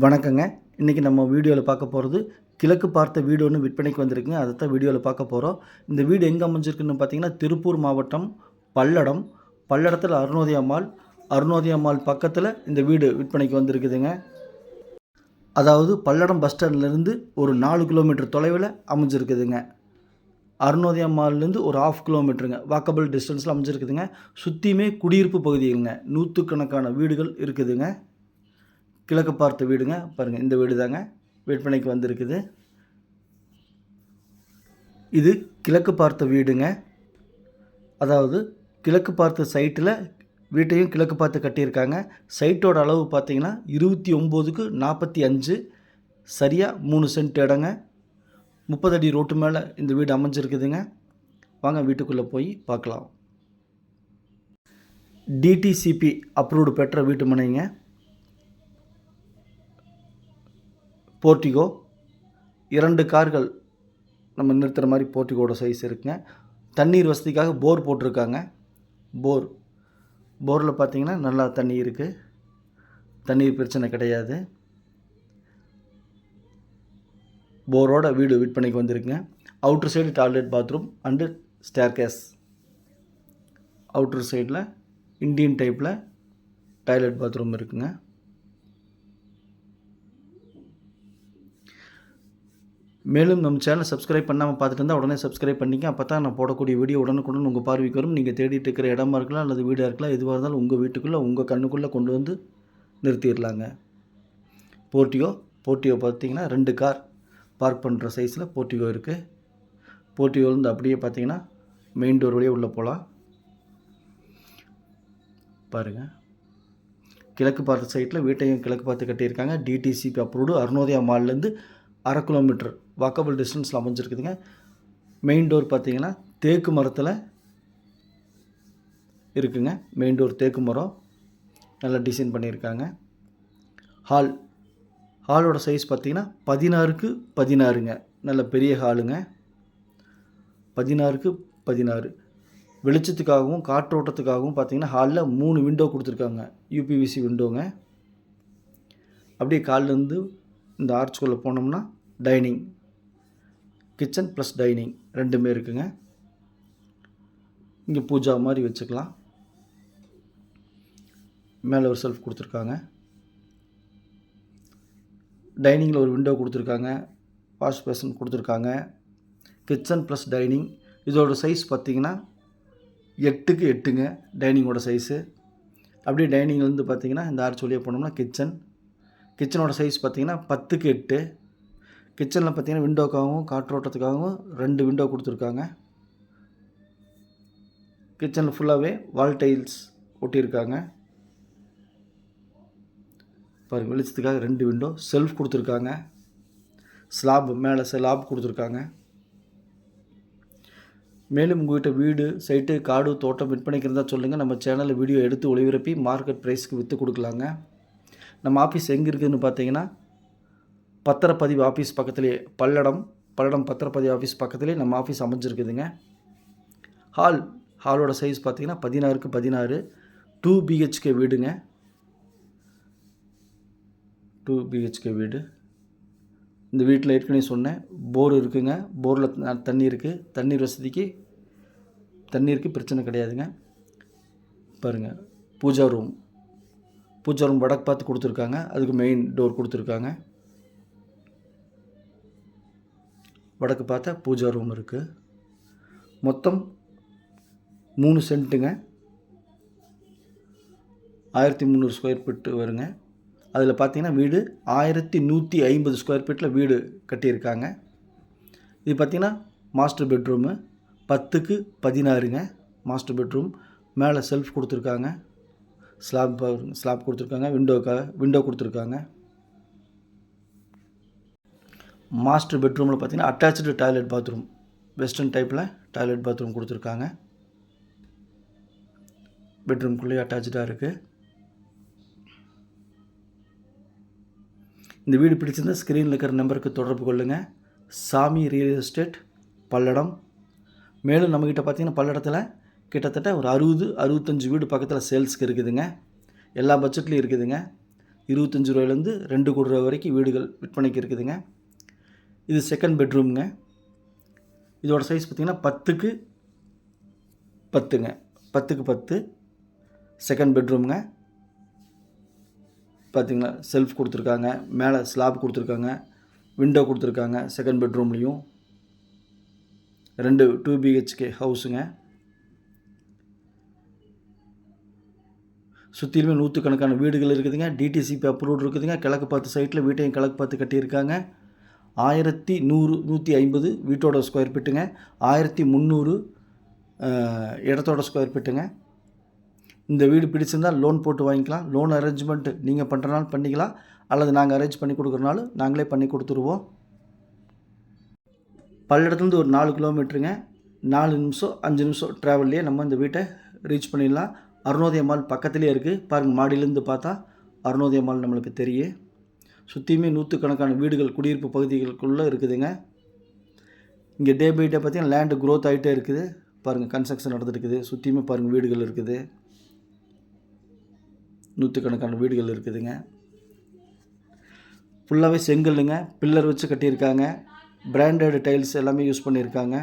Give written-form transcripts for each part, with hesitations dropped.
வணக்கங்க. இன்றைக்கி நம்ம வீடியோவில் பார்க்க போகிறது கிழக்கு பார்த்த வீடு ஒன்று விற்பனைக்கு வந்திருக்குங்க. அதை தான் வீடியோவில் பார்க்க போகிறோம். இந்த வீடு எங்கே அமைஞ்சிருக்குன்னு பார்த்தீங்கன்னா திருப்பூர் மாவட்டம் பல்லடம். பல்லடத்தில் அருணோதய மால் பக்கத்தில் இந்த வீடு விற்பனைக்கு வந்திருக்குதுங்க. அதாவது பல்லடம் பஸ் ஸ்டாண்ட்லேருந்து ஒரு 4 கிலோமீட்டர் தொலைவில் அமைஞ்சிருக்குதுங்க. அருணோதய மால்லேருந்து ஒரு 1/2 கிலோமீட்டருங்க வாக்கபிள் டிஸ்டன்ஸில் அமைஞ்சிருக்குதுங்க. சுற்றியுமே குடியிருப்பு பகுதிங்க, நூற்றுக்கணக்கான வீடுகள் இருக்குதுங்க. கிழக்கு பார்த்த வீடுங்க. பாருங்கள், இந்த வீடு தாங்க விற்பனைக்கு வந்திருக்குது. இது கிழக்கு பார்த்த வீடுங்க. அதாவது கிழக்கு பார்த்த சைட்டில் வீட்டையும் கிழக்கு பார்த்து கட்டியிருக்காங்க. சைட்டோட அளவு பார்த்திங்கன்னா 29க்கு 45, சரியாக 3 சென்ட் இடங்க. 30 அடி ரோட்டு மேலே இந்த வீடு அமைஞ்சிருக்குதுங்க. வாங்க வீட்டுக்குள்ளே போய் பார்க்கலாம். டிடிசிபி அப்ரூவ்டு பெற்ற வீட்டு மனைங்க. போர்ட்டிகோ 2 கார்கள் நம்ம நிறுத்துகிற மாதிரி போர்ட்டிகோட சைஸ் இருக்குங்க. தண்ணீர் வசதிக்காக போர் போட்டிருக்காங்க. போரில் பார்த்திங்கன்னா நல்லா தண்ணி இருக்குது, தண்ணீர் பிரச்சனை கிடையாது. போரோட வீடு விற்பனைக்கு வந்திருக்குங்க. Outer side toilet, bathroom and staircase. Outer சைடில் இண்டியன் டைப்பில் டாய்லெட் பாத்ரூம் இருக்குங்க. மேலும் நம்ம சேனலை சப்ஸ்கிரைப் பண்ணாமல் பார்த்துட்டு இருந்தால் உடனே சப்ஸ்கிரைப் பண்ணிக்க. அப்போ தான் நான் போடக்கூடிய வீடியோ உடனுக்குடன் உங்கள் பார்வைக்கு வரும். நீங்கள் தேடிட்டு இருக்கிற இடமா இருக்கலாம் அல்லது வீடாக இருக்கலாம், எதுவாக இருந்தாலும் உங்கள் வீட்டுக்குள்ளே உங்கள் கண்ணுக்குள்ளே கொண்டு வந்து நிறுத்திடலாங்க. போர்ட்டிகோ பார்த்திங்கன்னா 2 கார் பார்க் பண்ணுற சைஸில் போர்ட்டிகோ இருக்குது. போர்ட்டிகோலேருந்து அப்படியே பார்த்திங்கன்னா மெயின் டோர் வழியாக உள்ளே போகலாம். பாருங்கள், கிழக்கு பார்த்த சைட்டில் வீட்டையும் கிழக்கு பார்த்து கட்டியிருக்காங்க. DTCP approved. அருணோதயா மால்லேருந்து 1/2 கிலோமீட்டர் வாக்கபிள் டிஸ்டன்ஸில் அமைஞ்சிருக்குதுங்க. மெயின் டோர் பார்த்திங்கன்னா தேக்கு மரத்தில் இருக்குங்க. மெயின் டோர் தேக்கு மரம் நல்லா டிசைன் பண்ணியிருக்காங்க. ஹாலோட சைஸ் பார்த்திங்கன்னா 16க்கு 16ங்க. நல்ல பெரிய ஹாலுங்க. 16க்கு 16. வெளிச்சத்துக்காகவும் காற்றோட்டத்துக்காகவும் பார்த்திங்கன்னா ஹாலில் 3 விண்டோ கொடுத்துருக்காங்க. யூபிவிசி விண்டோங்க. அப்படியே காலிலேருந்து இந்த ஆர்ச்சுக்குள்ளே போனோம்னா டைனிங், கிச்சன் ப்ளஸ் டைனிங் ரெண்டுமே இருக்குங்க. இங்கே பூஜா மாதிரி வச்சுக்கலாம். மேலே ஒரு செல்ஃப் கொடுத்துருக்காங்க. டைனிங்கில் ஒரு விண்டோ கொடுத்துருக்காங்க. வாஷ் பேஷன் கொடுத்துருக்காங்க. Kitchen plus dining. இதோட சைஸ் பார்த்திங்கன்னா 8க்கு 8ங்க டைனிங்கோட சைஸு. அப்படியே டைனிங்லேருந்து பார்த்திங்கன்னா இந்த ஆர்ச் வழியாக போனோம்னா கிச்சனோட சைஸ் பார்த்திங்கன்னா 10க்கு 8. கிச்சனில் பார்த்திங்கன்னா விண்டோக்காகவும் காற்றோட்டத்துக்காகவும் 2 விண்டோ கொடுத்துருக்காங்க. கிச்சனில் ஃபுல்லாகவே வால் டைல்ஸ் ஒட்டியிருக்காங்க. பாருங்கள், வெளிச்சத்துக்காக 2 விண்டோ. செல்ஃப் கொடுத்துருக்காங்க. மேலே ஸ்லாப் கொடுத்துருக்காங்க. மேலும் உங்கள்கிட்ட வீடு, சைட்டு, காடு, தோட்டம் விற்பனைக்கு இருந்தால் சொல்லுங்கள். நம்ம சேனலில் வீடியோ எடுத்து ஒளிபரப்பி மார்க்கெட் ப்ரைஸ்க்கு விற்று கொடுக்கலாங்க. நம்ம ஆஃபீஸ் எங்கே இருக்குதுன்னு பார்த்தீங்கன்னா பத்திரப்பதிவு ஆஃபீஸ் பக்கத்துலேயே, பல்லடம் பத்திரப்பதிவு ஆஃபீஸ் பக்கத்துலேயே நம்ம ஆஃபீஸ் அமைஞ்சிருக்குதுங்க. ஹாலோட சைஸ் பார்த்திங்கன்னா 16க்கு 16. 2 BHK வீடுங்க. 2 BHK வீடு. இந்த வீட்டில் ஏற்கனவே சொன்னேன், போர் இருக்குங்க. போரில் தண்ணி இருக்குது. தண்ணீருக்கு பிரச்சனை கிடையாதுங்க. பாருங்கள், பூஜா ரூம் வடக்கு பார்த்து கொடுத்துருக்காங்க. அதுக்கு மெயின் டோர் கொடுத்துருக்காங்க. வடக்கு பார்த்தா பூஜா ரூம் இருக்குது. மொத்தம் 3 சென்ட்டுங்க. 1300 ஸ்கொயர் ஃபீட்டு வருங்க. அதில் பார்த்திங்கன்னா வீடு 1150 ஸ்கொயர் ஃபீட்டில் வீடு கட்டியிருக்காங்க. இது பார்த்திங்கன்னா மாஸ்டர் பெட்ரூமு. 10க்கு 16ங்க மாஸ்டர் பெட்ரூம். மேலே செல்ஃப் கொடுத்துருக்காங்க. ஸ்லாப் கொடுத்துருக்காங்க. விண்டோ கொடுத்துருக்காங்க. மாஸ்டர் பெட்ரூமில் பார்த்திங்கன்னா அட்டாச்சு டாய்லெட் பாத்ரூம், வெஸ்டர்ன் டைப்பில் டாய்லெட் பாத்ரூம் கொடுத்துருக்காங்க. பெட்ரூம்குள்ளேயே அட்டாச்சாக இருக்குது. இந்த வீடு பிடிச்சிருந்தால் ஸ்க்ரீனில் இருக்கிற நம்பருக்கு தொடர்பு கொள்ளுங்கள். சாமி ரியல் எஸ்டேட், பல்லடம். மேலும் நம்மக்கிட்ட பார்த்திங்கன்னா பல்லடத்தில் கிட்டத்தட்ட ஒரு 60-65 வீடு பக்கத்தில் சேல்ஸுக்கு இருக்குதுங்க. எல்லா பட்ஜெட்லேயும் இருக்குதுங்க. 25 ரூபாயிலேருந்து 2 கோடி ரூபா வரைக்கும் வீடுகள் விற்பனைக்கு இருக்குதுங்க. இது செகண்ட் பெட்ரூம்ங்க. இதோட சைஸ் பார்த்திங்கன்னா 10க்கு 10ங்க. 10க்கு 10 செகண்ட் பெட்ரூம்ங்க. பார்த்திங்களா, செல்ஃப் கொடுத்துருக்காங்க, மேலே ஸ்லாப் கொடுத்துருக்காங்க, விண்டோ கொடுத்துருக்காங்க. Second பெட்ரூம்லேயும் 2 BHK ஹவுஸுங்க. சுற்றிலுமே நூற்றுக்கணக்கான வீடுகள் இருக்குதுங்க. டிடிசிபி அப்ரூவ்டு இருக்குதுங்க. கிழக்கு பார்த்து சைட்டில் வீட்டையும் கிழக்கு பார்த்து கட்டியிருக்காங்க. 1150 வீட்டோட ஸ்கொயர் ஃபீட்டுங்க. 1300 இடத்தோட ஸ்கொயர் ஃபீட்டுங்க. இந்த வீடு பிடிச்சிருந்தால் லோன் போட்டு வாங்கிக்கலாம். லோன் அரேஞ்ச்மெண்ட் நீங்கள் பண்ணுறனாலும் பண்ணிக்கலாம், அல்லது நாங்கள் அரேஞ்ச் பண்ணி கொடுக்குறனாலும் நாங்களே பண்ணி கொடுத்துருவோம். பல்லடத்துலேருந்து ஒரு 4 கிலோமீட்டருங்க. 4 நிமிஷம் 5 நிமிஷம் ட்ராவல்லையே நம்ம இந்த வீட்டை ரீச் பண்ணிடலாம். அருணோதய மால் பக்கத்துலேயே இருக்குது. பாருங்கள், மாடியிலேருந்து பார்த்தா அருணோதய மால் நம்மளுக்கு தெரியும். சுற்றியுமே நூற்றுக்கணக்கான வீடுகள் குடியிருப்பு பகுதிகளுக்குள்ளே இருக்குதுங்க. இங்கே டே பை டே பார்த்திங்கன்னா லேண்டு க்ரோத் ஆகிட்டே இருக்குது. பாருங்கள், கன்ஸ்ட்ரக்ஷன் நடந்துட்டு இருக்குது. சுற்றியுமே பாருங்கள் வீடுகள் இருக்குது. நூற்றுக்கணக்கான வீடுகள் இருக்குதுங்க. ஃபுல்லாகவே செங்கல்லுங்க. பில்லர் வச்சு கட்டியிருக்காங்க. பிராண்டட் டைல்ஸ் எல்லாமே யூஸ் பண்ணியிருக்காங்க.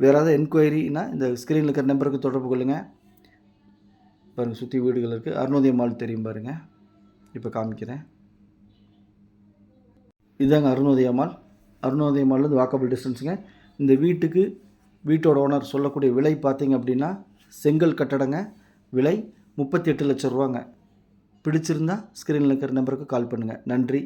வேறு ஏதாவது என்கொயரினா இந்த ஸ்க்ரீனில் இருக்கிற நம்பருக்கு தொடர்பு கொள்ளுங்கள். பாருங்கள், சுற்றி வீடுகள் இருக்குது. அருணோதய மால் தெரியும் பாருங்கள். இப்போ காமிக்கிறேன். இதுதாங்க அருணோதய மால். அருணோதய மால்லேருந்து வாக்கபிள் டிஸ்டன்ஸுங்க. இந்த வீட்டோட ஓனர் சொல்லக்கூடிய விலை பார்த்திங்க அப்படின்னா, செங்கல் கட்டடங்க, விலை 38 லட்சம் ரூபாங்க. பிடிச்சிருந்தா ஸ்க்ரீனில் இருக்கிற நம்பருக்கு கால் பண்ணுங்கள். நன்றி.